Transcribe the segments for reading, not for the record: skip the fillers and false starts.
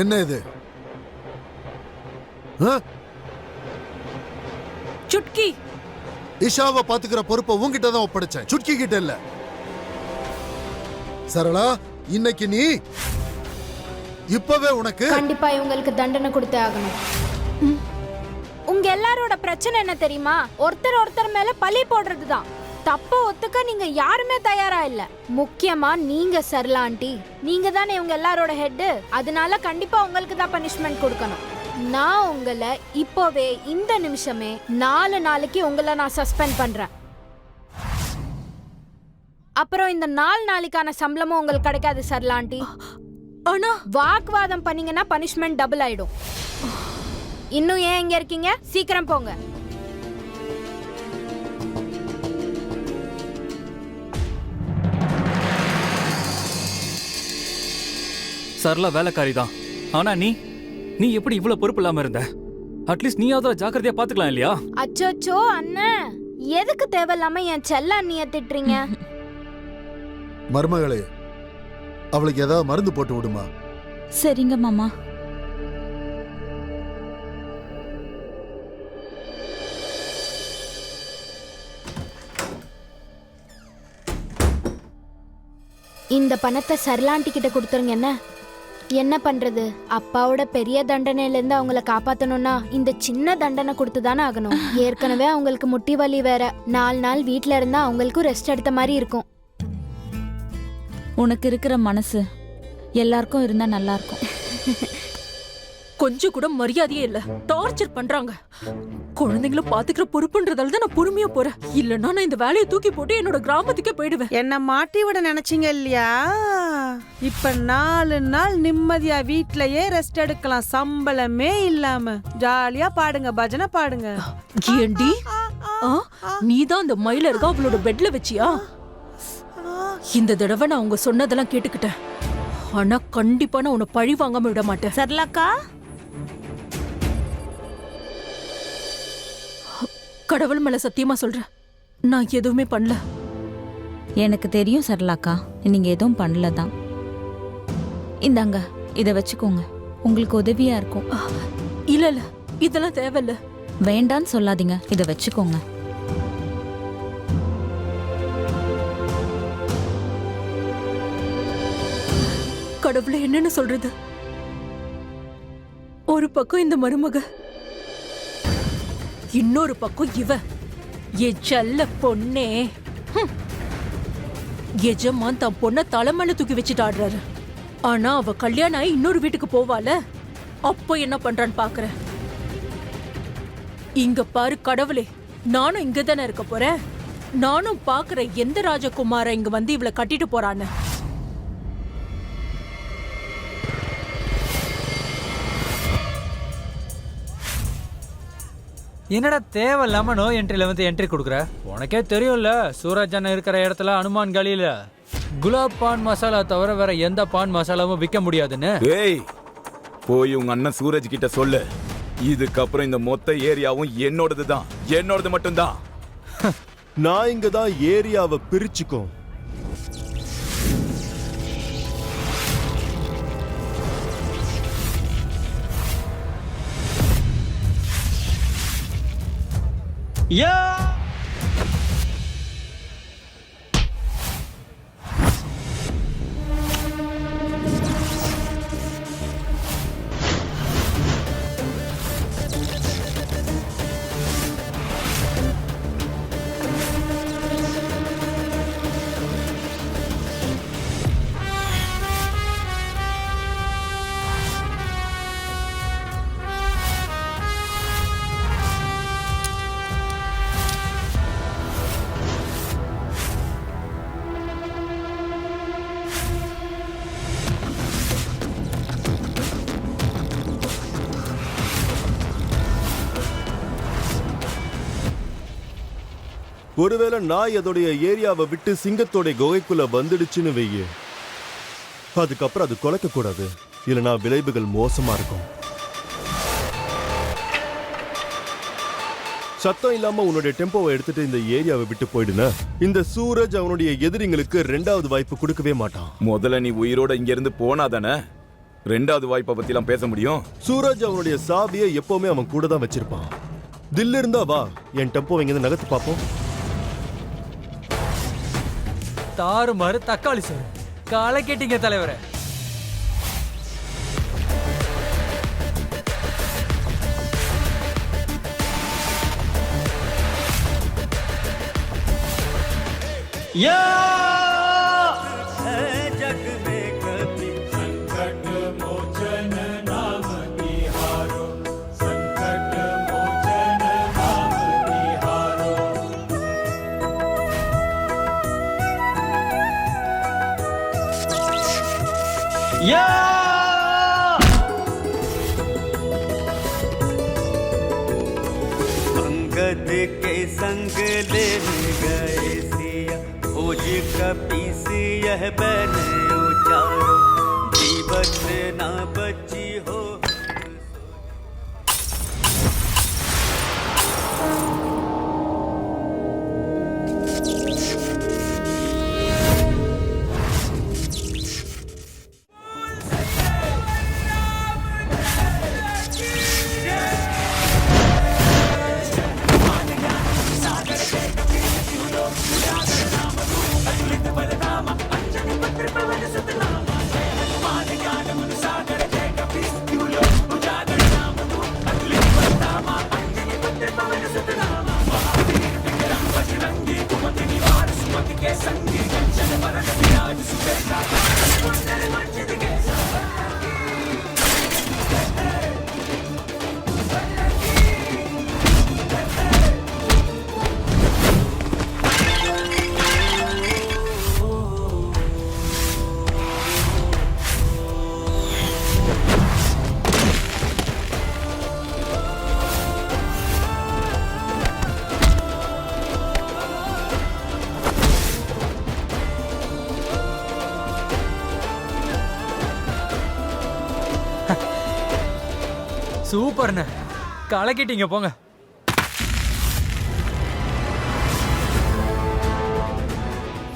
என்ன இது? சுட்கி இஷாவை பாத்துக்கிற பொறுப்பை உன்கிட்ட தான் ஒப்படைச்சேன், சுட்கி கிட்ட இல்ல. சரளா, இன்னைக்கு நீ இப்பவே உனக்கு கண்டிப்பா இவங்களுக்கு தண்டனை கொடுத்தே ஆகணும். உங்க எல்லாரோட பிரச்சனை என்ன தெரியுமா? ஒருத்தர் மேல பழி போடுறதுதான். தப்ப ஒத்துக்க நீங்க யாருமே தயாரா இல்ல. முக்கியமா நீங்க சரளா ஆண்டி, நீங்க தானே இவங்க எல்லாரோட ஹெட். அதனால கண்டிப்பா உங்களுக்கு தான் பனிஷ்மெண்ட் கொடுக்கணும். நான் உங்களை இப்போவே இந்த நிமிஷமே 4 நாளைக்கு உங்களை நான் சஸ்பெண்ட் பண்றேன். அப்புறம் இந்த 4 நாளைக்கான சம்பளமும் உங்களுக்கு கிடைக்காது சரளா ஆண்டி. ஆனா வாக்குவாதம் பண்ணீங்கன்னா பனிஷ்மெண்ட் டபுள் ஆயிடும். இன்னும் ஏன் இங்க இருக்கீங்க? சீக்கிரம் போங்க. சரளா வேலைக்காரி தான். ஆனா நீ எப்படி இவ்வளவு பொறுப்பு இல்லாம இருந்த? அட்லீஸ்ட் நீயாவது ஜாக்கிரதையா பாத்துக்கலாம் இல்லையா? அச்சோச்சோ அண்ணன், எதுக்கு தேவையில்லாம என் செல்ல அண்ணிய திட்டுறீங்க? மருமகளே, அவளுக்கு ஏதாவது மருந்து போட்டு விடுமா? சரிங்க மாமா. இந்த பணத்தை சரளாண்டி கிட்ட கொடுத்துருங்க. என்ன பண்றது? அப்பாவோட பெரிய தண்டனையில இருந்து அவங்கள காப்பாத்தணும்னா இந்த சின்ன தண்டனை கொடுத்துதானே ஆகணும். ஏற்கனவே அவங்களுக்கு முட்டி வலி வேற. 4 நாள் வீட்ல இருந்தா அவங்களுக்கும் ரெஸ்ட் எடுத்த மாதிரி இருக்கும். உனக்கு இருக்கிற மனசு எல்லாருக்கும் இருந்தா நல்லா இருக்கும். கொஞ்சம் கூட மரியாதையே இல்ல. டார்ச்சர் பண்றாங்க. குழந்தைங்கள பாத்துக்கிற பொறுப்புன்றதால தான் நான் பொறுமையா போறேன். இல்லன்னா நான் இந்த வேலையை தூக்கி போட்டு என்னோட கிராமத்துக்கே போயிடுவேன். என்ன மாட்டி விட நினைச்சீங்க இல்லையா? இப்ப 4 நாள் நிம்மதியா வீட்லயே ரெஸ்ட் எடுக்கலாம், சம்பளமே இல்லாம. ஜாலியா பாடுங்க, பஜனை பாடுங்க. ஏண்டி, நீதான் அந்த மயில இருக்கா அவளோட பெட்ல வச்சியா? இந்த தடவை நான் அவங்க சொன்னதெல்லாம் கேட்டுக்கிட்டேன். ஆனா கண்டிப்பா நான் உன்னை பழி வாங்காம விட மாட்டேன். சரளாக்கா, கடவுள் மேல சத்தியமா சொல்றேன், நான் எதுவுமே பண்ணல. எனக்கு தெரியும் சரளாக்கா, நீங்க எதுவும் பண்ணல தான். இந்தாங்க, இத வச்சுக்கோங்க, உங்களுக்கு உதவியா இருக்கும். இல்ல இல்ல, இதெல்லாம் தேவையில்ல. வேண்டான்னு சொல்லாதீங்க, இத வச்சுக்கோங்க. கடவுளை என்னன்னு சொல்றது? ஒரு பக்கம் இந்த மருமக, இன்னொரு பக்கம் இவ, என் செல்ல பொண்ணே. எஜமான் தன் பொண்ண தலைமையில தூக்கி வச்சுட்டு ஆடுறாரு. ஆனா அவ கல்யாணம் ஆகி இன்னொரு வீட்டுக்கு போவால, அப்போ என்ன பண்றான்னு பாக்குறேன். இங்க பாரு கடவுளே, நானும் இங்க தானே இருக்க போறேன். நானும் பாக்குறேன் எந்த ராஜகுமார இங்க வந்து இவளை கட்டிட்டு போறான்னு. என்னடா தேவையில்லாம நோ என்ட்ரில வந்து என்ட்ரி கொடுக்குற? உனக்கே தெரியும்ல, சூரஜ் அண்ணன் இருக்கிற இடத்துல அனுமான் கலியில குலாப் பான் மசாலா தவிர வேற எந்த பான் மசாலாவும் விற்க முடியாதுன்னு. ஏய், போய் உங்க அண்ணன் சூரஜ் கிட்ட சொல்லு, இதுக்கப்புறம் இந்த மொத்த ஏரியாவும் என்னோடது தான், என்னோடது மட்டும்தான். நான் இங்க தான் ஏரியாவை பிரிச்சுக்கும். ஒருவேளை நாய் அதோடைய ஏரியாவை விட்டு சிங்கத்தோட குகைக்குள்ள வந்துடுச்சுன்னு வெய்ய, அதுக்கப்புறம் அது குலைக்க கூடாது, இல்லைனா விளைவுகள் மோசமா இருக்கும். சத்தம் இல்லாம உன்னுடைய டெம்போவை எடுத்துட்டு இந்த ஏரியாவை விட்டு போயிடுன, இந்த சூரஜ் அவனுடைய எதிரிங்களுக்கு 2வது வாய்ப்பு கொடுக்கவே மாட்டான். முதல்ல நீ உயிரோட இங்க இருந்து போனாதானே 2வது வாய்ப்பை பத்தி எல்லாம் பேச முடியும். சூரஜ் அவனுடைய சாவியை எப்பவுமே அவன் கூட தான் வச்சிருப்பான். தில்லு இருந்தா வா, என் டெம்போ இங்க இருந்து நகர்த்து பாப்போம். தாறுமாறு தக்காளி சார் காலை கேட்டீங்க தலைவரே. अंगद के संग लेने गए सिया, खोज कपी से यह बन उचारो, जीवत ना बची हो. சூப்பர்ண்ண, கலக்கிட்டீங்க போங்க.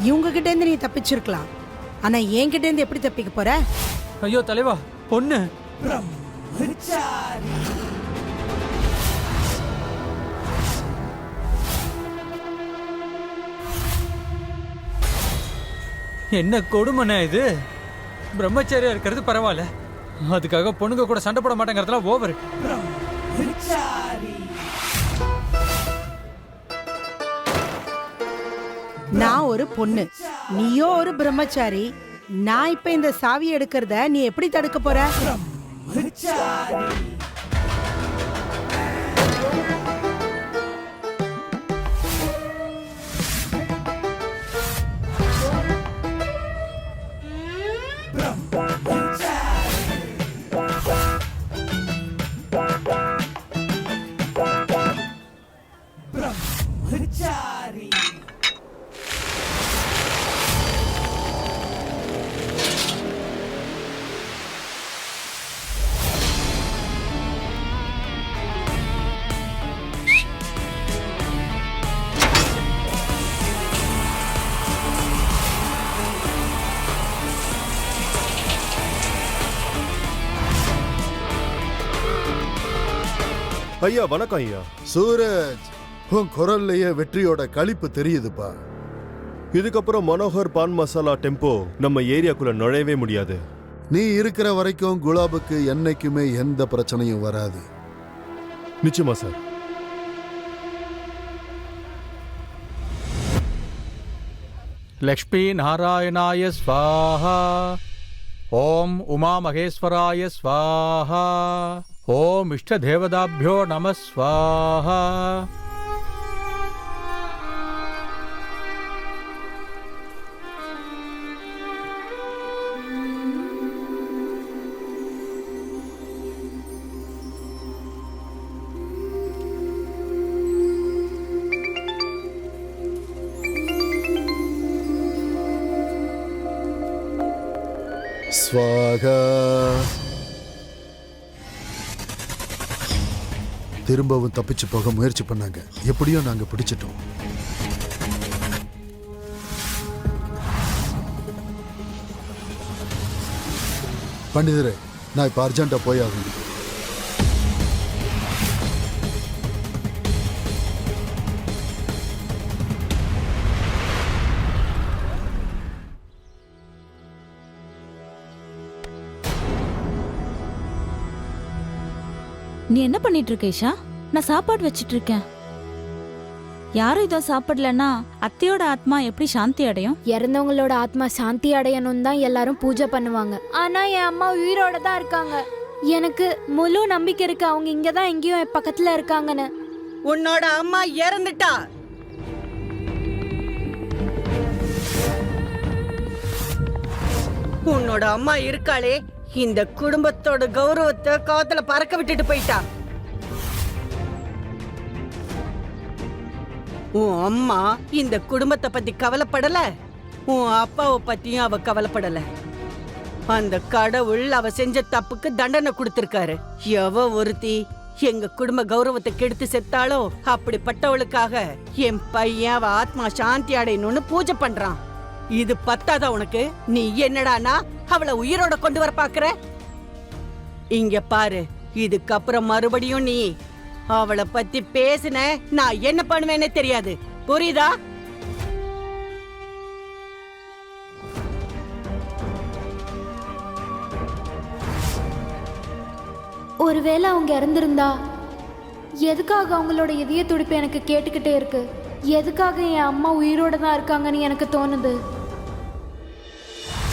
இவங்க கிட்ட இருந்து நீ தப்பிச்சிருக்கலாம், ஆனா என்கிட்ட இருந்து எப்படி தப்பிக்க போற? ஐயோ தலைவா, பொண்ணு என்ன கொடுமைண்ணா இது. பிரம்மச்சாரியா இருக்கிறது பரவாயில்ல, அதுக்காக பொண்ணுங்க கூட சண்டை போட மாட்டேங்கிறதுலாம் ஓவர். நான் ஒரு பொண்ணு, நீயோ ஒரு பிரம்மச்சாரி. நான் இப்ப இந்த சாவி எடுக்கிறத நீ எப்படி தடுக்க போற? ஐயா வணக்கம் ஐயா. சூரஜ், உன் குரல்லையே வெற்றியோட களிப்பு தெரியுதுப்பா. இதுக்கப்புறம் மனோகர் பான் மசாலா டெம்போ நம்ம ஏரியாக்குள்ள நுழையவே முடியாது. நீ இருக்கிற வரைக்கும் குலாபுக்கு என்னைக்குமே எந்த பிரச்சனையும் வராது. நிச்சயமா சார். லக்ஷ்மி நாராயணாய ஸ்வாஹா, ஓம் உமா மகேஸ்வராய ஸ்வாஹா, ஓம் இஷ்ட தேவதாபியோ நம ஸ்வாஹா. ஸ்வாகா. திரும்பவும் தப்பிச்சு போக முயற்சி பண்ணாங்க. எப்படியோ நாங்க பிடிச்சிட்டோம். பண்டிதரே, நான் இப்ப அர்ஜென்ட்டா போய் ஆகணும். நீ என்ன பண்ணிட்டு இருக்க ஈஷா? நான் சாப்பாடு வச்சிட்டு இருக்கேன். யாரும் இதோ சாப்பிடலன்னா அத்தையோட ஆத்மா எப்படி சாந்தி அடையும்? இறந்தவங்களோட ஆத்மா சாந்தி அடையணும் தான் எல்லாரும் பூஜை பண்ணுவாங்க. ஆனா என் அம்மா உயிரோட தான் இருக்காங்க. எனக்கு முழு நம்பிக்கை இருக்கு அவங்க இங்க தான் எங்கேயும் என் பக்கத்துல இருக்காங்கன்னு. உன்னோட அம்மா இறந்துட்டா. உன்னோட அம்மா இருக்காளே, இந்த குடும்பத்தோட கௌரவத்தை காத்துல பறக்க விட்டுட்டு போயிட்டா. உன் அம்மா இந்த குடும்பத்தை பத்தி கவலைப்படல, உன் அப்பாவை பத்தியும் அவ கவலைப்படல. அந்த கடவுள் அவ செஞ்ச தப்புக்கு தண்டனை கொடுத்திருக்காரு. எவ ஒருத்தி எங்க குடும்ப கௌரவத்தை கெடுத்து செத்தாளோ அப்படிப்பட்டவளுக்காக என் பையன் அவ ஆத்மா சாந்தி அடையணும்னு பூஜை பண்றான். இது பத்தாதா உனக்கு? நீ என்னடானா அவளை உயிரோட கொண்டு வர பாக்குற? இங்க பாரு, இதுக்கப்புறம் மறுபடியும் நீ அவளை பத்தி பேசின நான் என்ன பண்ணுவேன்னு தெரியாது, புரியுதா? ஒருவேளை அவங்க இறந்திருந்தா எதுக்காக அவங்களோட இதய துடிப்பு எனக்கு கேட்டுக்கிட்டே இருக்கு? எதுக்காக என் அம்மா உயிரோட தான் இருக்காங்கன்னு எனக்கு தோணுது.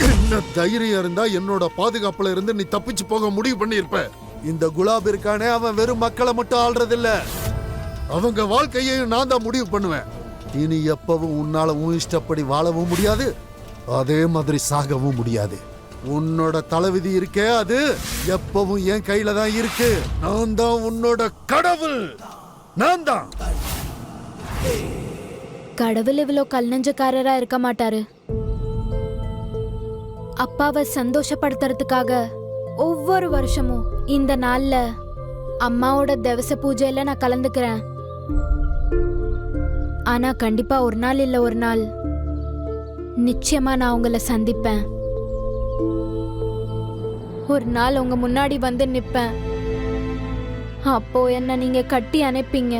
என்ன தைரியம் இருந்தா என்னோட பாதுகாப்புல இருந்து நீ தப்பிச்சு போக முடிவு பண்ணிருப்ப. இந்த குலாப் இருக்கானே, அவன் வெறும் மக்களை மட்டும் ஆள்றதில்ல, அவங்க வாழ்க்கையையும் நான் தான் முடிவு பண்ணுவேன். இனி எப்பவும் உன்னால உன் இஷ்டப்படி வாழவும் முடியாது, அதே மாதிரி சாகவும் முடியாது. உன்னோட தலைவிதி இருக்கே, அது எப்பவும் என் கையில தான் இருக்கு. நான் தான் உன்னோட கடவுள், நான் தான். கடவுள் இவ்வளோ கல்நெஞ்சக்காரரா இருக்க மாட்டாரு. அப்பாவை சந்தோஷப்படுத்துறதுக்காக ஒவ்வொரு வருஷமும் இந்த நாள்ல அம்மாவோட திவச பூஜையில நான் கலந்துக்கிறேன். ஆனா கண்டிப்பா ஒரு நாள் இல்ல ஒரு நாள் நிச்சயமா நான் உங்களை சந்திப்பேன். ஒரு நாள் உங்க முன்னாடி வந்து நிப்பேன். அப்போ என்ன நீங்க கட்டி அணைப்பீங்க.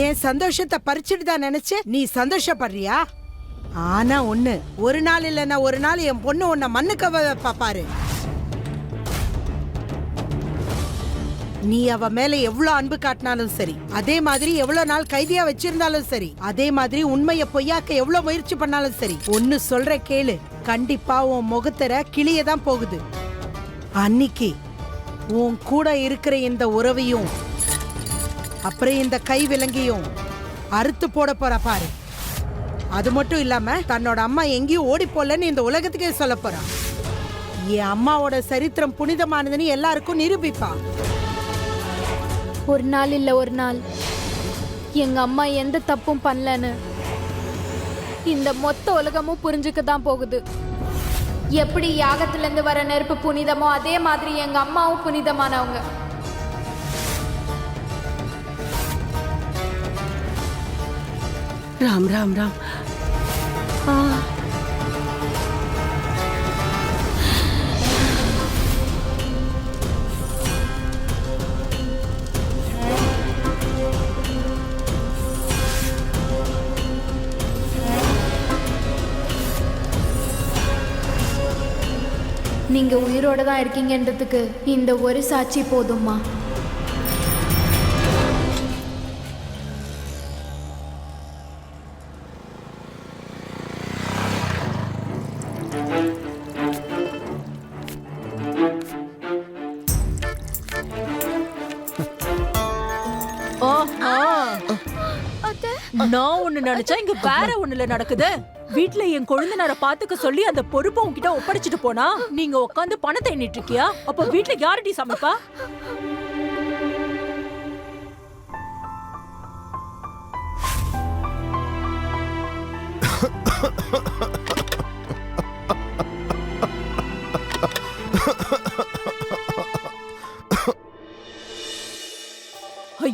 என் சந்தோஷத்தை பறிச்சுட்டு தான் நினைச்சு நீ சந்தோஷப்படுறியா? ஆனா ஒண்ணு, ஒரு நாள் இல்லைன்னா ஒரு நாள் என் பொண்ணு உன்னை மண்ணுக்க பாப்பாரு. நீ அவ மேல எவ்வளவு அன்பு காட்டினாலும் சரி, அதே மாதிரி எவ்வளவு நாள் கைதியா வச்சிருந்தாலும் சரி, அதே மாதிரி உண்மைய பொய்யாக்க எவ்வளவு முயற்சி பண்ணாலும் சரி, ஒன்னு சொல்ற கேளு, கண்டிப்பா உன் முகத்தர கிளியதான் போகுது. அன்னைக்கு உன் கூட இருக்கிற இந்த உறவையும் அப்புறம் இந்த கை விலங்கியும் அறுத்து போட போற பாரு. அது மட்டும் இல்லாம தன்னோட அம்மா எங்கேயும் ஓடி போலன்னு இந்த உலகத்துக்கே சொல்ல போறான். என் அம்மாவோட சரித்திரம் புனிதமானதுன்னு எல்லாருக்கும் நிரூபிப்பா. ஒரு நாள் இல்ல ஒரு நாள் எங்க அம்மா எந்த தப்பும் பண்ணலன்னு இந்த மொத்த உலகமும் புரிஞ்சுக்க தான் போகுது. எப்படி யாகத்துல இருந்து வர நெருப்பு புனிதமோ அதே மாதிரி எங்க அம்மாவும் புனிதமானவங்க. ராம் ராம் ராம். நீங்க உயிரோட தான் இருக்கீங்கன்றதுக்கு இந்த ஒரு சாட்சி போதும்மா. நான் ஒண்ணு நினைச்சா இங்க வேற ஒண்ணுல நடக்குது. வீட்டுல என் கொழுந்தனார பாத்துக்க சொல்லி அந்த பொறுப்பை உன்கிட்ட ஒப்படைச்சிட்டு போனா நீங்க உட்காந்து பணத்தை எண்ணிட்டு இருக்கியா? அப்ப வீட்டுல யாரடி சமைப்பா?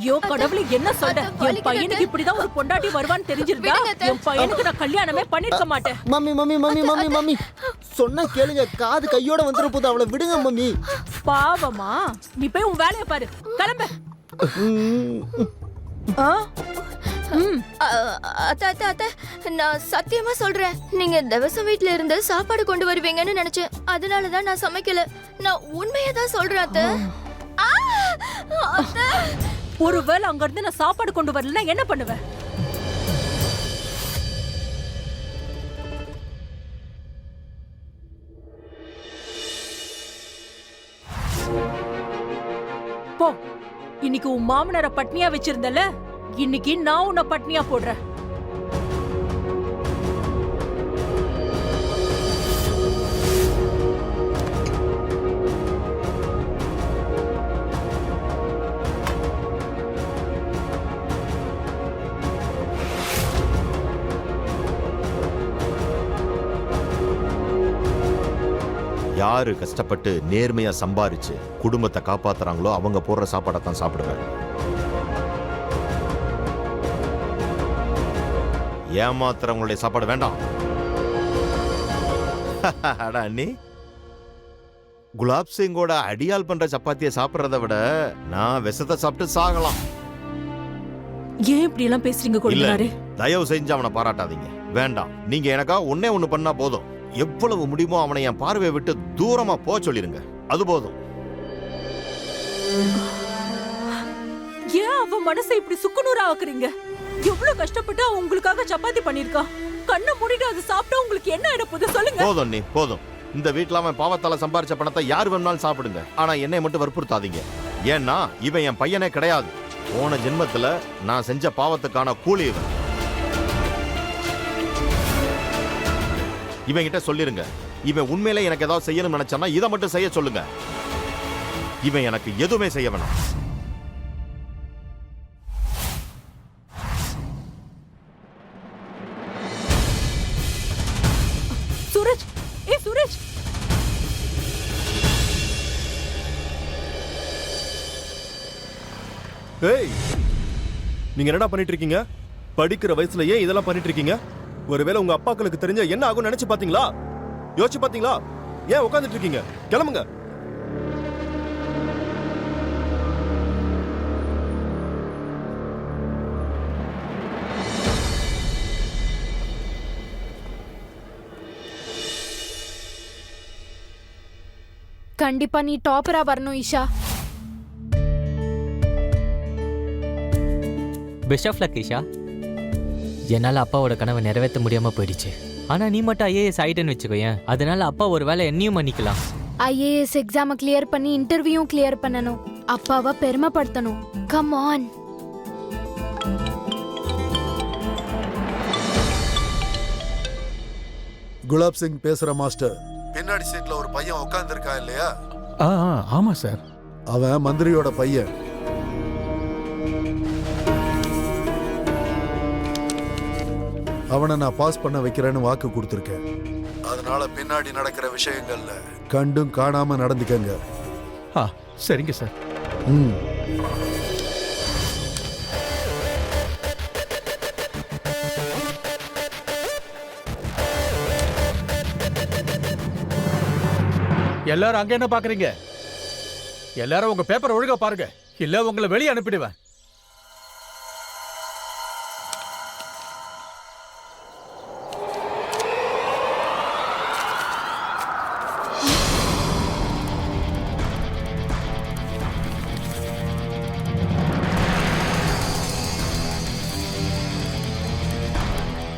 ஐயோ கடவுளே, என்ன சொல்ற? என் பையனுக்கு இப்படிதான் ஒரு பொண்டாட்டி வருவான்னு தெரிஞ்சிருந்தா என் பையனுக்கு நான் கல்யாணமே பண்ணிருக்க மாட்டேன். Mummy mummy mummy mummy mummy சொன்னா கேளுங்க, காது கையோட வந்துற போது அவளை விடுங்க மம்மி. பாவமா, நீ போய் உன் வேலையை பாரு, கிளம்ப. அத்தை, நான் சத்தியமா சொல்றேன், நீங்க திவசம் வீட்ல இருந்து சாப்பாடு கொண்டு வருவீங்கன்னு நினைச்சேன். அதனாலதான் நான் சமைக்கல. நான் உண்மையை தான் சொல்றேன் அத்தை. ஒருவேளை அங்க இருந்து நான் சாப்பாடு கொண்டு வரலன்னா என்ன பண்ணுவேன்? போ, இன்னைக்கு உன் மாமனார பட்னியா வச்சிருந்தல, இன்னைக்கு நான் உன்னை பட்னியா போடுறேன். யாரு கஷ்டப்பட்டு நேர்மையா சம்பாரிச்சு குடும்பத்தை காப்பாத்துறாங்களோ அவங்க போடுற சாப்பாடை தான் சாப்பிடுவேன். ஏமாத்துறவங்களுடைய சாப்பாடு வேண்டாம். அண்ணி, குலாப் சிங்கோட அடியால் பண்ற சப்பாத்தியை சாப்பிடுறத விட நான் விஷத்தை சாப்பிட்டு சாகலாம். ஏன் இப்படி எல்லாம் பேசுறீங்க கொள்ளாரு? தயவு செஞ்சு அவனை பாராட்டாதீங்க. வேண்டாம், நீங்க எனக்கா ஒன்னே ஒண்ணு பண்ணா போதும். எவ்வளவு முடியுமோ அவனை என் பார்வையை விட்டு தூரமா போக சொல்லிருங்க, அது போதும். ஏன் அவன் மனசை இப்படி சுக்குநூறா ஆக்குறீங்க? எவ்வளவு கஷ்டப்பட்டு அவன் உங்களுக்காக சப்பாத்தி பண்ணிருக்கா. கண்ணை மூடிட்டு அது சாப்பிட்டா உங்களுக்கு என்ன ஆயிடப்போகுது சொல்லுங்க. போதும் நீ போதும். இந்த வீட்டுல அவன் பாவத்தால சம்பாரிச்ச பணத்தை யார் வேணாலும் சாப்பிடுங்க, ஆனா என்னை மட்டும் வற்புறுத்தாதீங்க. ஏன்னா இவன் என் பையனே கிடையாது. போன ஜென்மத்துல நான் செஞ்ச பாவத்துக்கான கூலி இவன். இவன் கிட்ட சொல்லிருங்க, இவன் உண்மையிலே எனக்கு ஏதாவது செய்யணும்னு நினைச்சானா இதை மட்டும் செய்ய சொல்லுங்க. இவன் எனக்கு எதுவுமே செய்ய வேணாம். சூரஜ், சூரஜ், ஏய், நீங்க என்னடா பண்ணிட்டு இருக்கீங்க? படிக்கிற வயசுல ஏன் இதெல்லாம் பண்ணிட்டு இருக்கீங்க? ஒருவேளை உங்க அப்பாக்களுக்கு தெரிஞ்ச என்ன ஆகும் நினைச்சு பாத்தீங்களா? யோசிச்சு பாத்தீங்களா? ஏன் உட்கார்ந்துட்டு இருக்கீங்க? கிளம்புங்க. கண்டிப்பா நீ டாப்பரா வரணும் Isha. Best of luck Isha. என்னால் அப்பாவோட கனவை நிறைவேற்ற முடியாமல் போயிடுச்சு. ஆனால் நீ மட்டும் ஐஏஎஸ் ஆகிட்டேன்னு வச்சுக்கோயேன், அதனால அப்பா ஒரு வேலை என்னையும் பண்ணிக்கலாம். ஐஏஎஸ் எக்ஸாமை கிளியர் பண்ணி இன்டர்வியூ கிளியர் பண்ணணும். அப்பாவை பெருமைப்படுத்தணும். Come on. குலாப் சிங் பேசுற மாஸ்டர். பின்னாடி சீட்ல ஒரு பையன் உட்கார்ந்து இருக்கா இல்லையா? ஆமா சார். அவன் மந்திரியோட பையன். அவனை நான் பாஸ் பண்ண வைக்கிறேன்னு வாக்கு கொடுத்துருக்கேன். அதனால பின்னாடி நடக்கிற விஷயங்கள்ல கண்டும் காணாம நடந்துக்கங்க. சரிங்க சார். எல்லாரும் அங்க என்ன பாக்குறீங்க? எல்லாரும் உங்க பேப்பர் ஒழுங்கா பாருங்க, இல்ல உங்களை வெளியே அனுப்பிடுவேன்.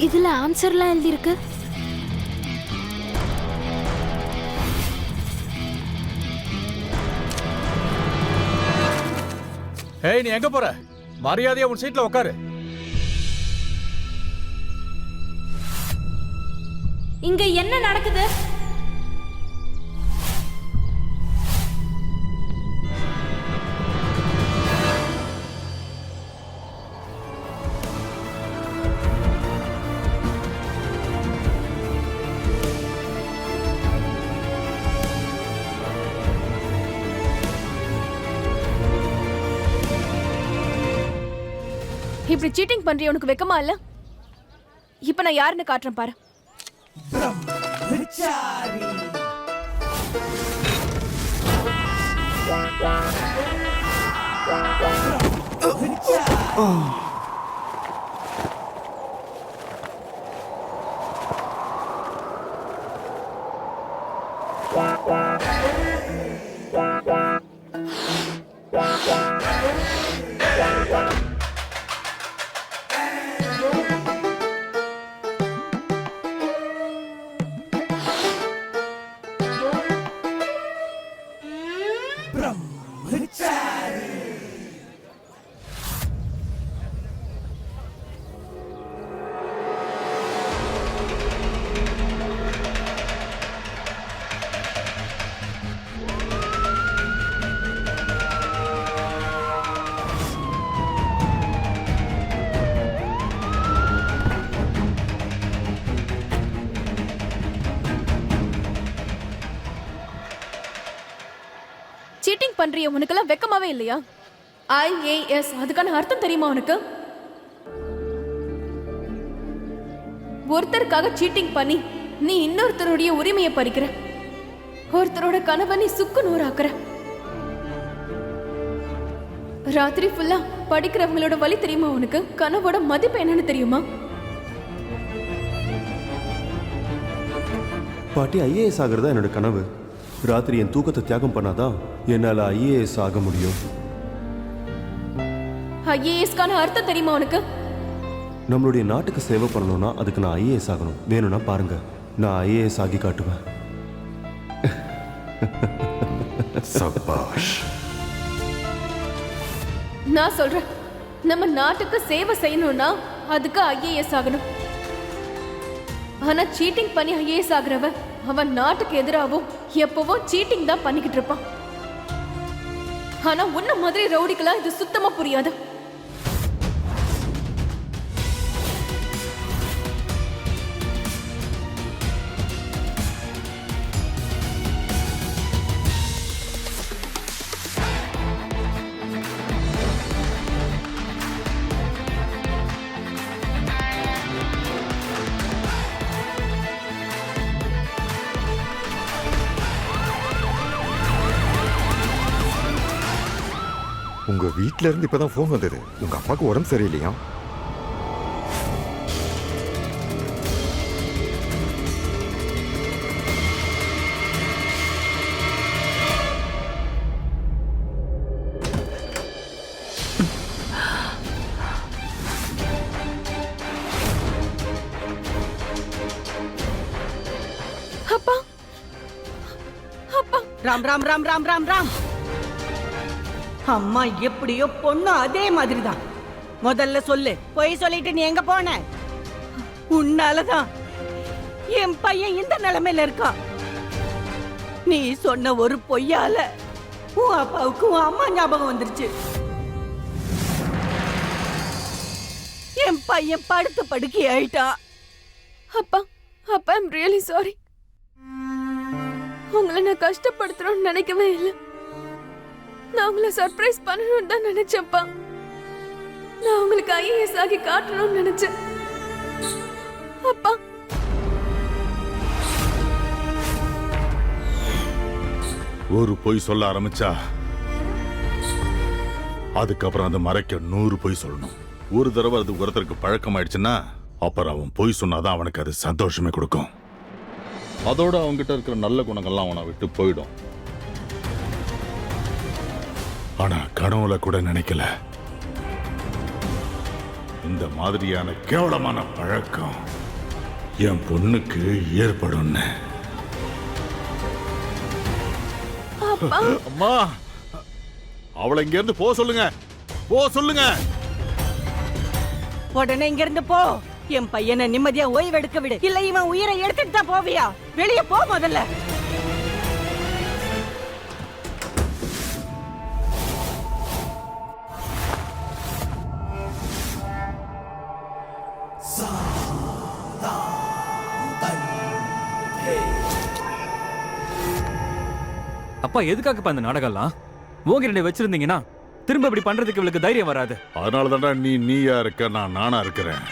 இதுல ஆன்சர்லாம் எழுதி இருக்கு. ஏய், நீ எங்க போற? மரியாதையா உன் சீட்ல உட்காரு. இங்க என்ன நடக்குது? இப்படி சீட்டிங் பண்றிய உனக்கு வெக்கமா இல்ல? இப்ப நான் யாருன்னு காட்டுறேன் பாரு. சீட்டிங் பண்றிய உனக்கெல்லாம் வெக்கமாவே இல்லையா? IAS அதுக்கான அர்த்தம் தெரியுமா உனக்கு? ஒருத்தருக்காக சீட்டிங் பண்ணி நீ இன்னொருத்தருடைய உரிமையை பறிக்கிற. ஒருத்தரோட கனவை நீ சுக்கு நூறாக்குற. ராத்திரி ஃபுல்லா படிக்கிறவங்களோட வலி தெரியுமா உனக்கு? கனவோட மதிப்பு என்னன்னு தெரியுமா? பாட்டி, ஐஏஎஸ் ஆகிறதா என்னோட கனவு. ராத்திரி என் தூக்கத்தை தியாகம் பண்ணாதான் என்னால ஐஏஎஸ் ஆக முடியும். ஐஏஎஸ்கான அர்த்தம் தெரியுமா உனக்கு? நம்மளுடைய நாட்டுக்கு சேவை பண்ணணும்னா அதுக்கு நான் ஐஏஎஸ் ஆகணும். வேணும்னா பாருங்க, நான் ஐஏஎஸ் ஆகி காட்டுவேன். சபாஷ். நான் சொல்றேன், நம்ம நாட்டுக்கு சேவை செய்யணும்னா அதுக்கு ஐஏஎஸ் ஆகணும். ஆனா சீட்டிங் பண்ணி ஐஏஎஸ் ஆகுறவன் அவன் நாட்டுக்கு எதிராகவும் எப்பவோ சீட்டிங் தான் பண்ணிக்கிட்டு இருப்பான். ஆனா உன்ன மாதிரி ரவுடிக்கெல்லாம் இது சுத்தமா புரியாது. உங்க வீட்ல இருந்து இப்பதான் போன் வந்தது. உங்க அப்பாவுக்கு உடம்பு சரியில்லையா? அப்பா, அப்பா. ராம் ராம் ராம் ராம் ராம் ராம். அம்மா எப்படியோ பொண்ணு அதே மாதிரிதான். முதல்ல சொல்லு, பொய் சொல்லிட்டு நீ எங்க போன? உன்னாலதான் என் பையன் இந்த நிலைமையில இருக்கான். நீ சொன்ன ஒரு பொய்யால உன் அப்பாவுக்கு உன் அம்மா ஞாபகம் வந்துருச்சு. என் பையன் படுத்து படுக்கை ஆயிட்டா. அப்பா, அப்பா, ஐம் ரியலி சாரி. உங்களை நான் கஷ்டப்படுத்துறோம்னு நினைக்கவே இல்லை. நான் உங்களை சர்ப்ரைஸ் பண்ணணும்னு தான் நினைச்சேன்ப்பா. நான் உங்களுக்கு ஐஏஎஸ் ஆகி காட்டணும்னு நினைச்சேன். அப்பா, ஒரு பொய் சொல்ல ஆரம்பிச்சா அதுக்கப்புறம் அதை மறைக்க 100 பொய் சொல்லணும். ஒரு தடவை அது ஒருத்தருக்கு பழக்கம் ஆயிடுச்சுன்னா அப்புறம் அவன் பொய் சொன்னாதான் அவனுக்கு அது சந்தோஷமே கொடுக்கும். அதோட அவன்கிட்ட இருக்கிற நல்ல குணங்கள்லாம் அவனை விட்டு போயிடும். ஆனா கனவுல கூட நினைக்கல இந்த மாதிரியான கேவலமான பழக்கம் என் பொண்ணுக்கு ஏற்படும். அம்மா, அவளை இங்க இருந்து போ சொல்லுங்க, போ சொல்லுங்க. உடனே இங்க இருந்து போ. என் பையனை நிம்மதியா ஓய்வெடுக்க விடு. இல்ல இவன் உயிரை எடுத்துட்டு தான் போவியா? வெளியே போ முதல்ல. அப்பா, எதுக்காகப்பா இந்த நாடகம்லாம்? உங்ககிட்ட வச்சிருந்தீங்கன்னா திரும்ப இப்படி பண்றதுக்கு இவளுக்கு தைரியம் வராது. அதனால தான்டா நீயா இருக்க, நான் நானா இருக்கிறேன்.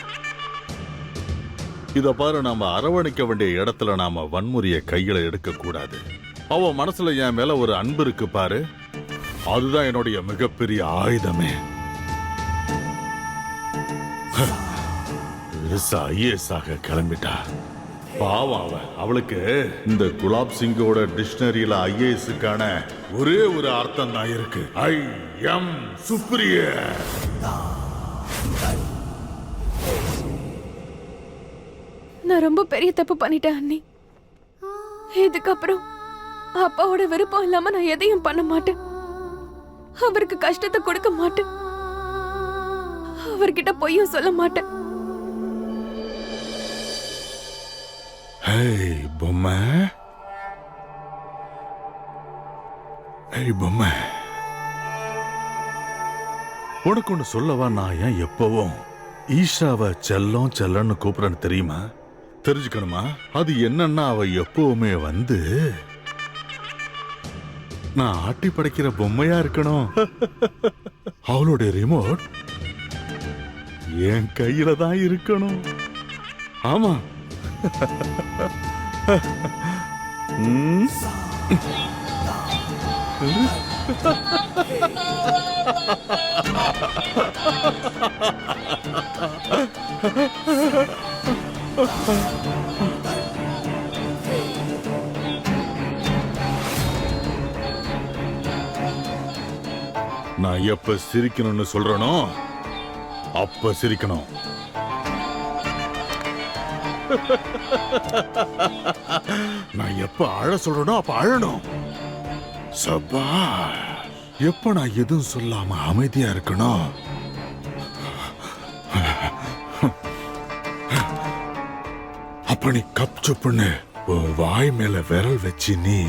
இத பாரு, நாம அரவணைக்க வேண்டிய இடத்துல நாம வன்முறையை கையில எடுக்க கூடாது. அவ மனசுல என் மேல ஒரு அன்பு இருக்கு பாரு, அதுதான் என்னுடைய மிகப்பெரிய ஆயுதமே. IAS ஆக கிளம்பிட்டா. பாவம் அவளுக்கு இந்த குலாப் சிங்கோட டிக்ஷனரியில IASக்கான ஒரே ஒரு அர்த்தம் தான் இருக்கு. I am superior. நான் ரொம்ப பெரிய தப்பு பண்ணிட்டேன் அண்ணி. இதுக்கப்புறம் அப்பாவோட விருப்பம் இல்லாம நான் எதையும் பண்ண மாட்டேன். அவருக்கு கஷ்டத்தை கொடுக்க மாட்டேன். அவர்கிட்ட பொய்யும் சொல்ல மாட்டேன். ஹேய் பொம்மை, பொம்மை, உனக்கு ஒண்ணு சொல்லவா? நான் ஏன் எப்பவும் ஈஷாவை செல்லம் செல்லன்னு கூப்பிடன்னு தெரியுமா? தெரிஞ்சுக்கணுமா? அது என்னன்னா அவ எப்பவுமே வந்து நான் ஆட்டி படைக்கிற பொம்மையா இருக்கணும். அவளுடைய ரிமோட் என் கையில தான் இருக்கணும். ஆமா. நான் எப்ப சிரிக்கணும்னு சொல்றனோ அப்ப சிரிக்கணும். நான் எப்ப அழ சொல்றனோ அப்ப அழணும். சபா, எப்ப நான் எதுவும் சொல்லாம அமைதியா இருக்கணும். அப்ப நீ கப் சுப்புன்னு வாய் மேல விரல் வச்சு நீ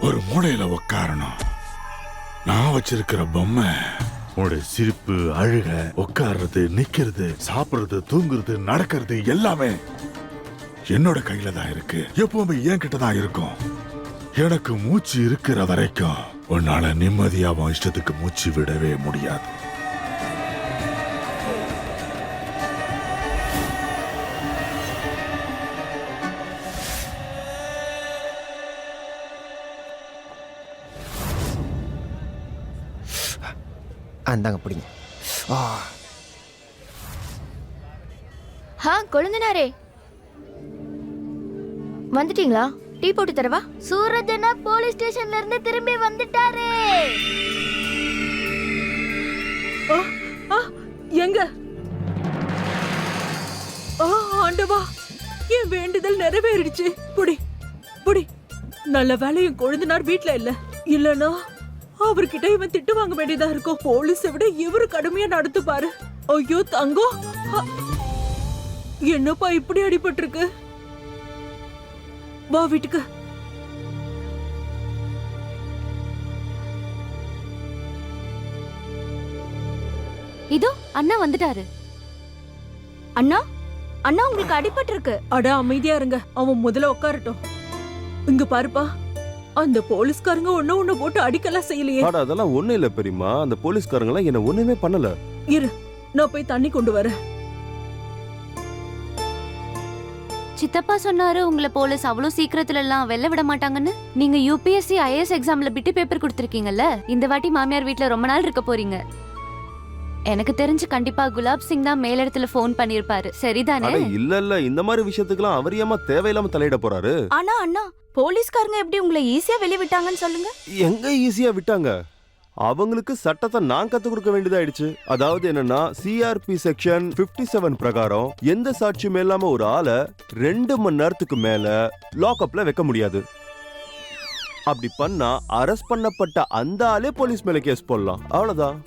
ஒரு மூலையில உட்காரணும். நான் வச்சிருக்கிற பொம்மை உன்னுடைய சிரிப்பு, அழுக, உட்கார்றது, நிக்கிறது, சாப்பிடுறது, தூங்குறது, நடக்கிறது எல்லாமே என்னோட கையில தான் இருக்கு. எப்பவுமே என்கிட்ட தான் இருக்கும். எனக்கு மூச்சு இருக்கிற வரைக்கும் உன்னால நிம்மதியாவும் இஷ்டத்துக்கு மூச்சு விடவே முடியாது. அந்தாங்க பிடிங்க. கொழுந்தனாரே வந்துட்டீங்களா? டீ போட்டு தரவா? சூரஜனா போலீஸ் ஸ்டேஷன்ல இருந்து திரும்பி வந்துட்டாரே. எங்க? ஆண்டவா, என் வேண்டுதல் நிறைவேறிடுச்சு. புடி புடி. நல்ல வேலையும் கொழுந்தனார் வீட்ல இல்ல. இல்லனா அவர்கிட்ட இவன் திட்டு வாங்க வேண்டியதா இருக்கும். போலீஸை விட இவரு கடுமையா நடத்து பாரு. ஐயோ தங்கம், என்னப்பா இப்படி அடிபட்டு இருக்கு? வா வீட்டுக்கு. இதோ அண்ணா வந்துட்டாரு. அண்ணா, அண்ணா உங்களுக்கு அடிபட்டு இருக்கு. அட அமைதியா இருங்க, அவன் முதல்ல உட்காரட்டும். இங்க பாருப்பா, அந்த போலீஸ்காரங்க ஒண்ணு போட்டு அடிக்கலாம் செய்யலையே. அதெல்லாம் ஒண்ணு இல்ல பெரியமா. அந்த போலீஸ்காரங்க எல்லாம் என்ன ஒண்ணுமே பண்ணல. இரு, நான் போய் தண்ணி கொண்டு வரேன். சித்தப்பா சொன்னாரு உங்களை போலீஸ் அவ்வளவு சீக்கிரத்துல எல்லாம் வெளில விட மாட்டாங்கன்னு. நீங்க UPSC IAS எக்ஸாம்ல பிட்டு பேப்பர் கொடுத்திருக்கீங்கல்ல, இந்த வாட்டி மாமியார் வீட்ல ரொம்ப நாள் இருக்க போறீங்க. எனக்கு தெரிஞ்சு கண்டிப்பா குலாப் சிங் தான் மேலிடத்துல போன் பண்ணிருப்பாரு. சரிதானே? இல்ல, இந்த மாதிரி விஷயத்துக்குலாம் அவர் ஏமா தேவையில்லாம தலையிட போறாரு? ஆனா அண்ணா, போலீஸ்காரங்க எப்படி உங்களை ஈஸியா வெளிய விட்டாங்கன்னு சொல்லுங்க. எங்க ஈஸியா விட்டாங்க? அவங்களுக்கு சட்டத்தை நான் கத்து கொடுக்க வேண்டியதாயிடுச்சு. அதாவது என்னன்னா, CRP செக்ஷன் 57 பிரகாரம் எந்த சாட்சியும் இல்லாம ஒரு ஆளை 2 மணி நேரத்துக்கு மேல லாக்அப்ல வைக்க முடியாது. அப்படி பண்ணா அரெஸ்ட் பண்ணப்பட்ட அந்த ஆளே போலீஸ் மேல கேஸ் போடலாம். அவ்வளவுதான்.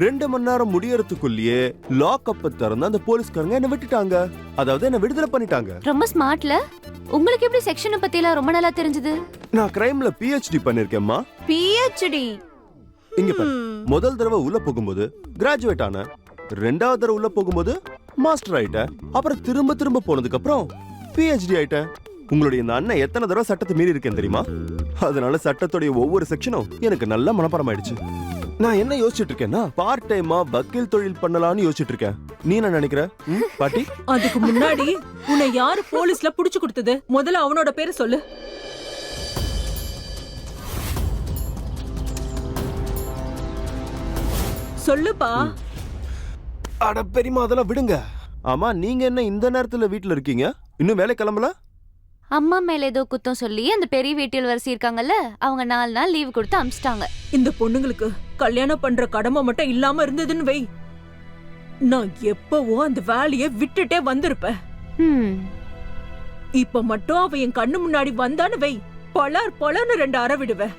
2 மணி நேரம் முடியறதுக்குள்ளேயே லாக்அப் திறந்து அந்த போலீஸ்காரங்க என்ன விட்டுட்டாங்க. அதாவது என்ன விடுதலை பண்ணிட்டாங்க. ரொம்ப ஸ்மார்ட்ல. உங்களுக்கு எப்படி செக்ஷனை பத்தி எல்லாம் ரொம்ப நல்லா தெரிஞ்சது? நான் கிரைம்ல PhD பண்ணிருக்கேன்மா. PhD? இங்க பாரு, முதல் தடவை உள்ள போகும்போது கிராஜுவேட் ஆன, 2வது தடவை உள்ள போகும்போது மாஸ்டர் ஆயிட்டேன், அப்புறம் திரும்ப போனதுக்கு அப்புறம் PhD ஆயிட்டேன். உங்களுடைய இந்த அண்ணன் எத்தனை தடவை சட்டத்தை மீறி இருக்கேன் தெரியுமா? அதனால சட்டத்துடைய ஒவ்வொரு செக்ஷனும் எனக்கு நல்ல மனப்பாடம் ஆயிடுச்சு. நான் என்ன யோசிச்சுட்டு இருக்கேன்னா பார்ட் டைமா வக்கீல் தொழில் பண்ணலாம்னு யோசிச்சுட்டு இருக்கேன். நீ என்ன நினைக்கிற பாட்டி? அதுக்கு முன்னாடி உன்னை யாரு போலீஸ்ல புடிச்சு கொடுத்தது? முதல்ல அவனோட பேரை சொல்லு. சொல்லுப்பா. அட பெரியமா அதெல்லாம் விடுங்க. ஆமா நீங்க என்ன இந்த நேரத்துல வீட்ல இருக்கீங்க? இன்னும் வேலை கிளம்பல? அம்மா மேல ஏதோ குத்தம் சொல்லி அந்த பெரிய வீட்டில் வரிசை இருக்காங்கல்ல, அவங்க 4 நாள் லீவ் கொடுத்து அமிச்சிட்டாங்க. இந்த பொண்ணுங்களுக்கு கல்யாணம் பண்ற கடமை மட்டும் இல்லாம இருந்ததுன்னு வை, நான் எப்பவோ அந்த வேலையை விட்டுட்டே வந்திருப்பேன். இப்ப மட்டும் அவ என் கண்ணு முன்னாடி வந்தான்னு வை, பலர்னு 2 அறை விடுவேன்.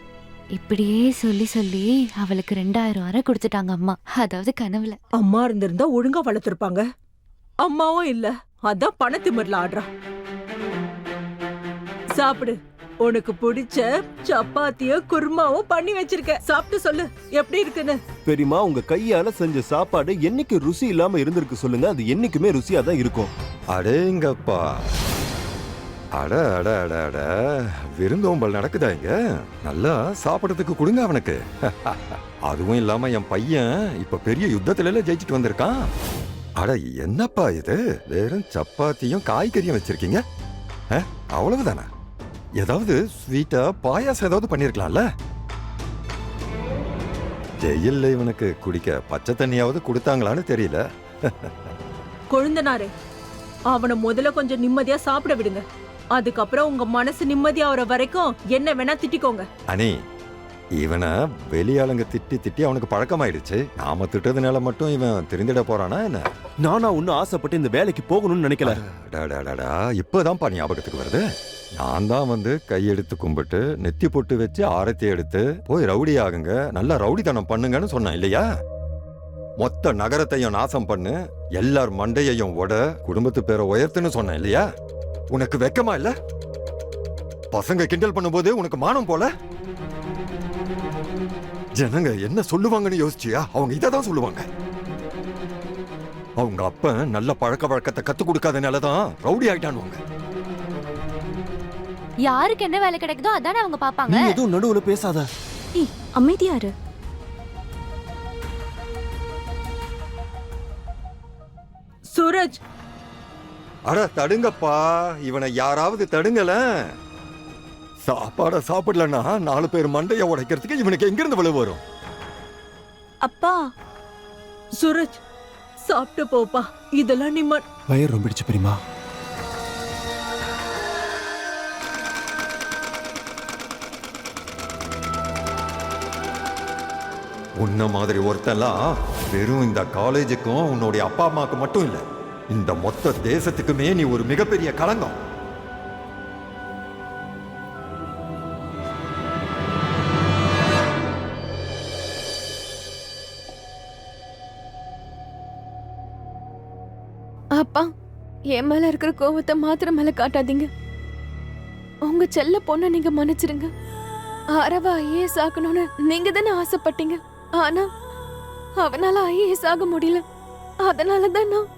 இப்படியே சொல்லி சொல்லி அவளுக்கு 2000 அறை கொடுத்துட்டாங்க அம்மா. அதாவது கனவுல. அம்மா இருந்திருந்தா ஒழுங்கா வளர்த்திருப்பாங்க. அம்மாவும் இல்ல, அதான் பணத்திமிர்ல ஆடுறா. சாப்பிடு. உனக்கு பிடிச்ச சப்பாத்தியும் குருமாவும் பண்ணி வச்சிருக்க, சாப்பிட்டு சொல்லு எப்படி இருக்குன்னு. பெரியமா உங்க கையால செஞ்ச சாப்பாடு என்னைக்கு ருசி இல்லாம இருந்திருக்கு சொல்லுங்க, அது என்னைக்குமே ருசியா தான் இருக்கும். அடேங்கப்பா, அட அட அட அட, விருந்தோம்பல் நடக்குதா இங்க? நல்லா சாப்பிடறதுக்கு கொடுங்க அவனுக்கு. அதுவும் இல்லாம என் பையன் இப்ப பெரிய யுத்தத்துல ஜெயிச்சுட்டு வந்திருக்கான். அட என்னப்பா இது, வெறும் சப்பாத்தியும் காய்கறியும் வச்சிருக்கீங்க, அவ்வளவுதானா? ஏதாவது ஸ்வீட்டா பாயாசம் ஏதாவது பண்ணிருக்கலாம்ல? ஜெயில்ல இவனுக்கு குடிக்க பச்சை தண்ணியாவது கொடுத்தாங்களான்னு தெரியல. கொழுந்தனாரே, அவனை முதல்ல கொஞ்சம் நிம்மதியா சாப்பிட விடுங்க. அதுக்கப்புறம் உங்க மனசு நிம்மதியா ஆகிற வரைக்கும் என்ன வேணா திட்டிக்கோங்க. அனி, இவனை வெளியாளுங்க திட்டி திட்டி அவனுக்கு பழக்கமாயிடுச்சு. நாம திட்டதுனால மட்டும் இவன் திருந்திட போறானா என்ன? நானா ஒன்னும் ஆசைப்பட்டு இந்த வேலைக்கு போகணும்னு நினைக்கல. இப்பதான்ப்பா ஞாபகத்துக்கு வருது. நான் தான் வந்து கையெடுத்து கும்பிட்டு நெத்தி பொட்டு வச்சு ஆரத்தி எடுத்து போய் ரவுடி ஆகுங்க, நல்லா ரவுடித்தனம் பண்ணுங்கன்னு சொன்னேன் இல்லையா? மொத்த நகரத்தையும் நாசம் பண்ணு, எல்லார் மண்டையையும் உட, குடும்பத்து பேரை உயர்த்துன்னு சொன்னேன் இல்லையா? உனக்கு வெக்கமா இல்ல? பசங்க கிண்டல் பண்ணும்போது உனக்கு மானம் போல? ஜனங்க என்ன சொல்லுவாங்கன்னு யோசிச்சியா? அவங்க இததான் சொல்லுவாங்க. அவங்க அப்ப நல்ல பழக்க வழக்கத்தை கத்து கொடுக்காதனாலதான் ரவுடி ஆயிட்டானுங்க. யாருக்கு என்ன வேலை கிடைக்குதோ அதானே அவங்க பாப்பாங்க. நீ எதுவும் நடுவுல பேசாத. அமைதியாரு. சூரஜ், அட தடுங்கப்பா, இவனை யாராவது தடுங்கல. சாப்பாட சாப்பிடலன்னா 4 பேர் மண்டைய உடைக்கிறதுக்கு இவனுக்கு எங்க இருந்து விளைவு வரும்? அப்பா. சூரஜ் சாப்பிட்டு போப்பா, இதெல்லாம் நீ வயிறு ரொம்பிடுச்சு பெரியமா. உன்ன மாதிரி ஒருத்தெல்லாம் வெறும் இந்த காலேஜுக்கும் உன்னுடைய அப்பா அம்மாவுக்கு மட்டும் இல்ல, இந்த மொத்த தேசத்துக்குமே நீ ஒரு மிகப்பெரிய களங்கம். அப்பா, என் மேல இருக்கிற கோவத்தை மாத்திரம் மேல காட்டாதீங்க. உங்க செல்ல பொண்ண நீங்க மன்னிச்சிருங்க. அரவ ஐஏஎஸ் ஆகணும்னு நீங்க தானே ஆசைப்பட்டீங்க. ஆனா அவனால ஐஏஎஸ் ஆக முடியல. அதனாலதான் நான்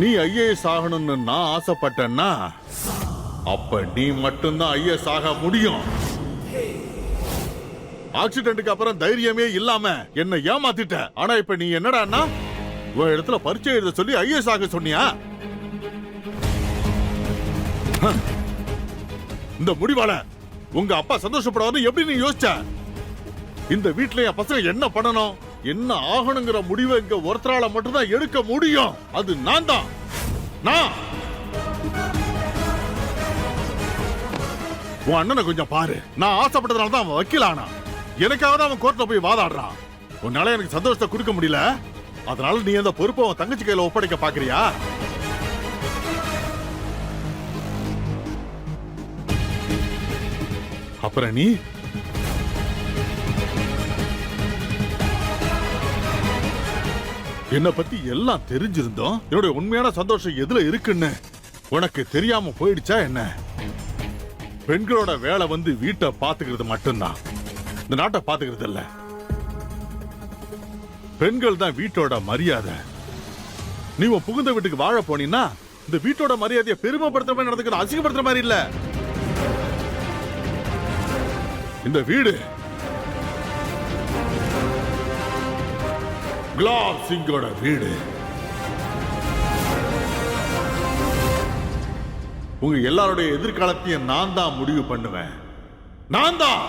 நீ ஐஏஎஸ் ஆகணும்னு நான் ஆசைப்பட்டேன்னா அப்ப நீ மட்டும்தான் ஐஏஎஸ் ஆக முடியும். ஆக்சிடென்ட்க்கு அப்புறம் தைரியமே இல்லாம என்ன ஏமாத்திட்ட. ஆனா இப்ப நீ என்னடான்னா உன் இடத்துல பரீட்சை எழுத சொல்லி ஐஏஎஸ் ஆக சொன்னியா? இந்த முடிவால உங்க அப்பா சந்தோஷப்படாது எப்படி நீ யோசிச்ச? இந்த வீட்டுல என் பசங்க என்ன பண்ணணும், என்ன ஆகணுங்கிற முடிவை இங்க ஒருத்தரால மட்டும்தான் எடுக்க முடியும். அது நான் தான். நான் உன் அண்ணனை கொஞ்சம் பாரு. நான் ஆசைப்பட்டதுனால தான் அவன் வக்கீல் ஆனா. எனக்காக தான் அவன் கோர்ட்ல போய் வாதாடுறான். உன்னால எனக்கு சந்தோஷத்தை கொடுக்க முடியல. அதனால நீ அந்த பொறுப்பை உன் தங்கச்சி கையில ஒப்படைக்க பாக்குறியா? அப்புறம் நீ என்னை பத்தி எல்லாம் தெரிஞ்சிருந்தோம் என்னுடைய உண்மையான சந்தோஷம் எதுல இருக்குன்னு உனக்கு தெரியாம போயிடுச்சா என்ன? பெண்களோட வேலை வந்து வீட்டை பாத்துக்கிறது மட்டும்தான், இந்த நாட்டை பாத்துக்கிறது இல்ல. பெண்கள் தான் வீட்டோட மரியாதை. நீ உன் புகுந்த வீட்டுக்கு வாழ போனீன்னா இந்த வீட்டோட மரியாதையை பெருமைப்படுத்துற மாதிரி நடந்துக்கணும், அசிங்கப்படுத்துற மாதிரி இல்ல. இந்த வீடு குலாப் சிங்கோட வீடு. உங்க எல்லாருடைய எதிர்காலத்தையும் நான் தான் முடிவு பண்ணுவேன். நான் தான்.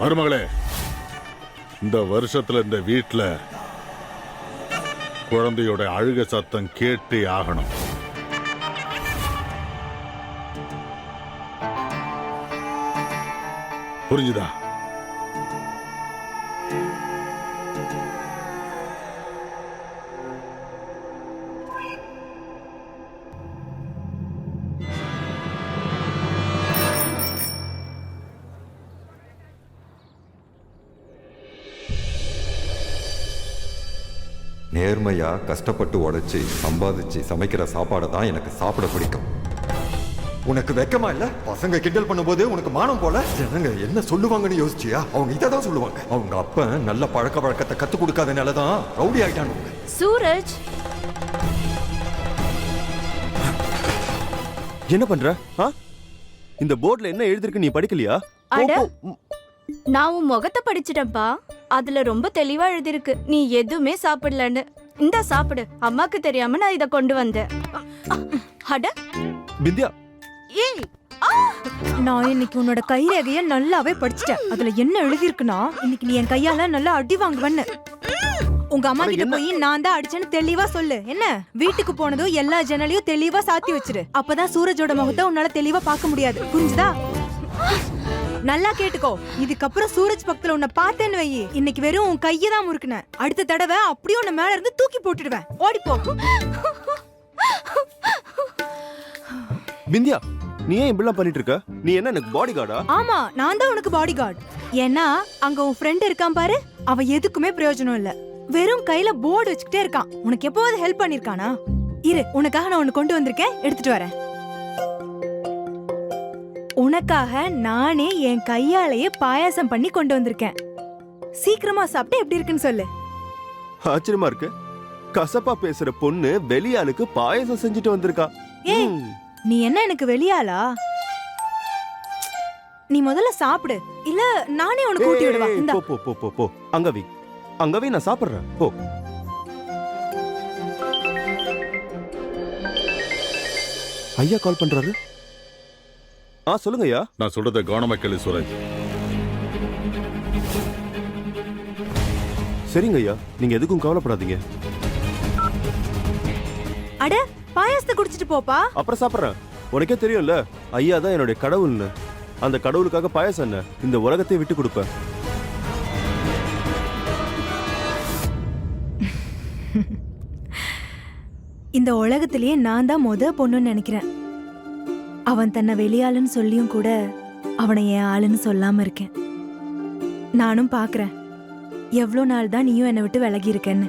மருமகளே, இந்த வருஷத்துல இந்த வீட்டுல குழந்தையோட அழுக சத்தம் கேட்டே ஆகணும். புரிஞ்சுதா? நேர்மையா கஷ்டப்பட்டு உழைச்சி சம்பாதிச்சு சமைக்கிற சாப்பாடை தான் எனக்கு சாப்பிட பிடிக்கும். உனக்கு வெக்கமா இல்ல? பசங்க கிண்டல் பண்ணும்போது உனக்கு மானம் போல? ஜனங்க என்ன சொல்லுவாங்கன்னு யோசிச்சியா? அவங்க இதை தான் சொல்லுவாங்க. அவங்க அப்ப நல்ல பழக்க வழக்கத்தை கத்து கொடுக்காதனால தான் ரவுடி ஆயிட்டானுங்க. சூரஜ், என்ன பண்ற? இந்த போர்ட்ல என்ன எழுதிருக்கு நீ படிக்கலையா? அட, நான் உன் முகத்தை படிச்சிட்டேன்ப்பா. அதுல ரொம்ப தெளிவா எழுதிருக்கு நீ எதுவுமே சாப்பிடலன்னு. இந்த சாப்பிடு, அம்மாக்கு தெரியாம நான் இத கொண்டு வந்தேன். அட பிந்தியா, ஏய், நான் இன்னைக்கு உன்னோட கைரேகைய நல்லாவே படிச்சிட்டேன். அதுல என்ன எழுதிருக்குன்னா, இன்னைக்கு நீ என் கையால நல்லா அடி வாங்குவன்னு. உங்க அம்மா கிட்ட போய் நான் தான் அடிச்சேன்னு தெளிவா சொல்லு. என்ன? வீட்டுக்கு போனதும் எல்லா ஜன்னலையும் தெளிவா சாத்தி வச்சிரு. அப்பதான் சூரஜோட முகத்தை உன்னால தெளிவா பார்க்க முடியாது. புரிஞ்சுதா? நல்லா கேட்டுக்கோ. இதுக்கப்புறம் சூரஜ் பக்கத்துல உன்னை பார்த்தேன்னு வை, இன்னைக்கு வெறும் உன் கையதான் முறுக்குன. அடுத்த தடவை அப்படியே உன்னை மேல இருந்து தூக்கி போட்டுடுவேன். ஓடிப்போ. பிந்தியா, நீ ஏன் இப்படிலாம் பண்ணிட்டு இருக்க? நீ என்ன எனக்கு பாடி கார்டா? ஆமா, நான் தான் உனக்கு பாடி கார்டு. ஏன்னா அங்க உன் ஃப்ரெண்ட் இருக்கான் பாரு, அவ எதுக்குமே பிரயோஜனம் இல்ல. வெறும் கையில போர்டு வச்சுக்கிட்டே இருக்கான். உனக்கு எப்போது ஹெல்ப் பண்ணிருக்கானா? இரு, உனக்காக நான் ஒன்னு கொண்டு வந்திருக்கேன், எடுத்துட்டு வரேன். உனக்காக நானே என் கையாலேயே பாயாசம் பண்ணி கொண்டு வந்திருக்கேன். சீக்கிரமா சாப்பிட்டு எப்படி இருக்குன்னு சொல்லு. ஆச்சரியமா இருக்கு. கசப்பா பேசுற பொண்ணு வெளியாளுக்கு பாயாசம் செஞ்சுட்டு வந்திருக்கா. ஏய், நீ என்ன எனக்கு வெளியாளா? நீ முதல்ல சாப்பிடு, இல்ல நானே உனக்கு ஊட்டி விடுவா. இந்தா. போ போ போ போ, அங்கவி அங்கவி, நான் சாப்பிடுறேன். போ. ஐயா கால் பண்றாரு. சொல்லுங்க ஐயா. நான் சொல்றத கவனமா கேளு சூரஜ். சரிங்க ஐயா, நீங்க எதுக்கும் கவலைப்படாதீங்க. அட, பாயாசத்தை குடிச்சிட்டு போப்பா. அப்புறம் சாப்பிடுறேன். உனக்கே தெரியும்ல, ஐயா தான் என்னுடைய கடவுள்னு. அந்த கடவுளுக்காக பாயாசம் என்ன இந்த உலகத்தை விட்டு கொடுப்பேன். இந்த உலகத்திலேயே நான் தான் பொண்ணுன்னு நினைக்கிறேன். அவன் தன்னை வெளியாளுன்னு சொல்லியும் கூட அவனை என் ஆளுன்னு சொல்லாம இருக்கேன். நானும் பாக்குறேன் எவ்வளவு நாள் தான் நீயும் என்னை விட்டு விலகி இருக்கேன்னு.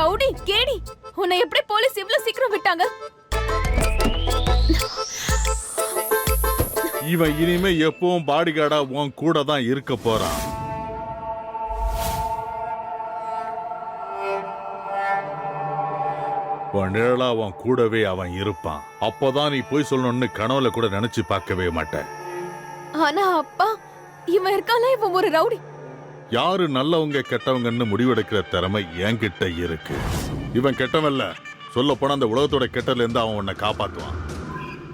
ரவுடி கேடி, உன்னை எப்படி போலீஸ் இவ்வளவு சீக்கிரம் விட்டாங்க? இவன் இனிமே எப்பவும் பாடி கார்டா உன் கூட தான் இருக்க போறான். உன் நிழலா அவன் கூடவே அவன் இருப்பான். அப்போதான் நீ போய் சொல்லணும்னு கனவுல கூட நினைச்சு பார்க்கவே மாட்டேன். ஆனா அப்பா, இவன் இருக்கால, இவன் ஒரு ரவுடி. யாரு நல்லவங்க கெட்டவங்கன்னு முடிவெடுக்கிற திறமை என்கிட்ட இருக்கு. இவன் கெட்டவன்ல, சொல்ல போனா அந்த உலகத்தோட கெட்டல இருந்து அவன் உன்னை காப்பாத்துவான்.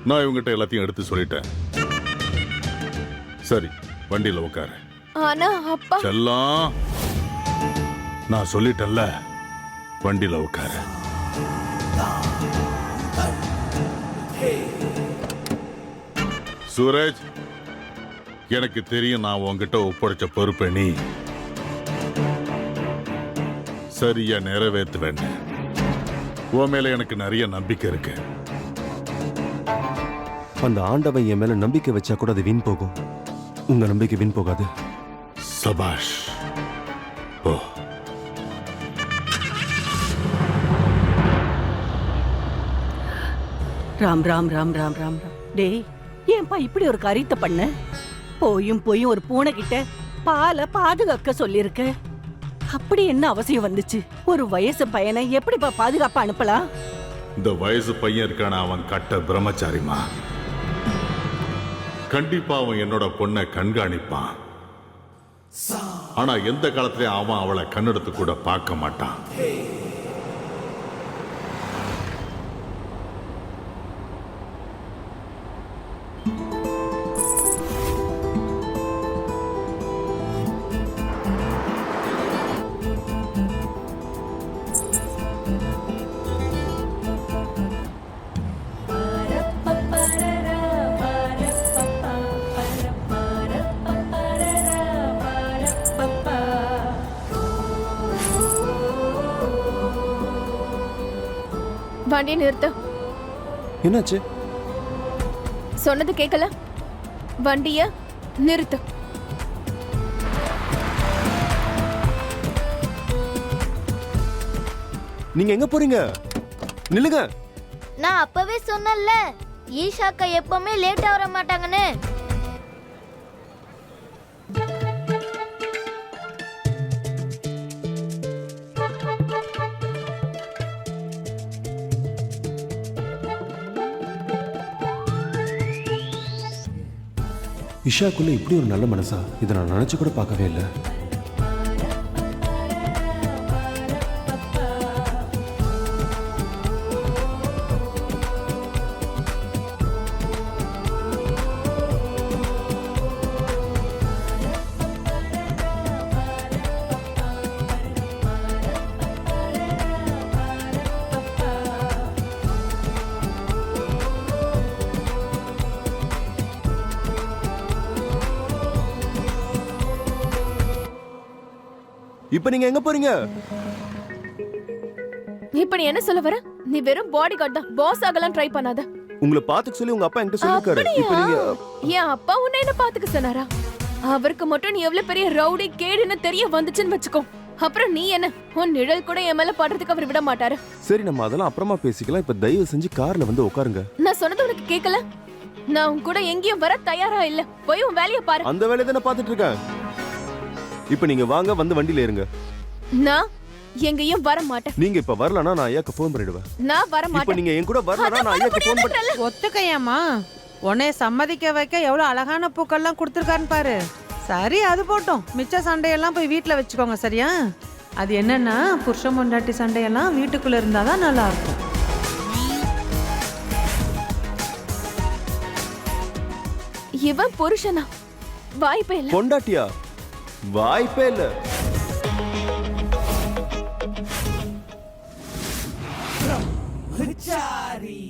நான் இவங்கிட்ட எல்லாத்தையும் எடுத்து சொல்லிட்டேன். சரி, வண்டியில உட்காரு. ஆனா அப்பா செல்லம், நான் சொல்லிட்டேன்ல, வண்டியில உட்காரு. சூரஜ், எனக்கு தெரியும் நான் உன்கிட்ட ஒப்படைச்ச பொறுப்பை நீ சரியா நிறைவேற்றுவேன். உன் மேல எனக்கு நிறைய நம்பிக்கை இருக்கு. அந்த ஆண்டவன் என் மேல நம்பிக்கை வச்சா கூட அது வீண் போகும். உங்க நம்பிக்கை வீண் போகாது. சபாஷ். ஓ, ராம் ராம் ராம் ராம் ராம் ராம். டேய், ஏன்பா இப்படி ஒரு காரியத்தை பண்ண? போயும் ஒரு பூனை கிட்ட பாலை பாதுகாக்க சொல்லிருக்க. அப்படி என்ன அவசியம் வந்துச்சு? ஒரு வயசு பையனை எப்படிப்பா பாதுகாப்பா அனுப்பலாம்? இந்த வயசு பையன் இருக்கான, அவன் கட்ட பிரம்மச்சாரிமா. கண்டிப்பா அவன் என்னோட பொண்ணை கண்காணிப்பான். ஆனா எந்த காலத்திலயும் அவன் அவளை கண்ணெடுத்து கூட பார்க்க மாட்டான். வண்டியை நிறுத்த. என்னாச்சு? சொன்னது கேட்கல? வண்டிய நிறுத்து. நீங்க எங்க போறீங்க? நில்லுங்க. நான் அப்பவே சொன்னேன்ல, ஈஷாக்கா எப்பவுமே லேட்டா வர மாட்டாங்கன்னு. இஷாக்குள்ள இப்படி ஒரு நல்ல மனசா? இதை நான் நினைச்சு கூட பார்க்கவே இல்லை. இப்ப நீங்க எங்க போறீங்க? இப்ப நீ என்ன சொல்ல வர? நீ வெறும் பாடி கார்டு தான், பாஸ் ஆகலாம் ட்ரை பண்ணாத. உங்களை பாத்துக்க சொல்லி உங்க அப்பா என்கிட்ட சொல்லிருக்காரு. இப்ப நீங்க என் அப்பா உன்னை என்ன பாத்துக்க சொன்னாரா? அவருக்கு மட்டும் நீ எவ்வளவு பெரிய ரவுடி கேடுன்னு தெரிய வந்துச்சுன்னு வச்சுக்கோ, அப்புறம் நீ என்ன, உன் நிழல் கூட என் மேல படுறதுக்கு அவர் விட மாட்டாரு. சரி, நம்ம அதெல்லாம் அப்புறமா பேசிக்கலாம். இப்ப தயவு செஞ்சு கார்ல வந்து உட்காருங்க. நான் சொன்னது உனக்கு கேட்கல? நான் உன் கூட எங்கேயும் வர தயாரா இல்ல. போய் உன் வேலையை பாரு. அந்த வேலையை தானே பாத்துட்டு இருக்கேன். இப்ப நீங்க வாங்க, வந்து வண்டியில ஏறுங்க. நான் எங்கேயும் வர மாட்டேன். நீங்க இப்ப வரலனா நான் ஐயாக்கு ஃபோன் பண்ணிடுவேன். நான் வர மாட்டேன். இப்ப நீங்க என் கூட வரலனா நான் ஐயாக்கு ஃபோன் பண்ண. ஒத்துக்கையாமா? உன்னை சம்மதிக்க வைக்க எவ்வளவு அழகான பூக்கள்லாம் கொடுத்துருக்காருன்னு பாரு. சரி, அது போட்டோம். மிச்ச சண்டையெல்லாம் போய் வீட்டுல வச்சுக்கோங்க, சரியா? அது என்னன்னா, புருஷன் பொண்டாட்டி சண்டையெல்லாம் வீட்டுக்குள்ள இருந்தாதான் நல்லா இருக்கும். இவன் புருஷனா? வாய்ப்பே இல்ல. பொண்டாட்டியா? வாய்ப்பே இல்ல. பிரம்மச்சாரி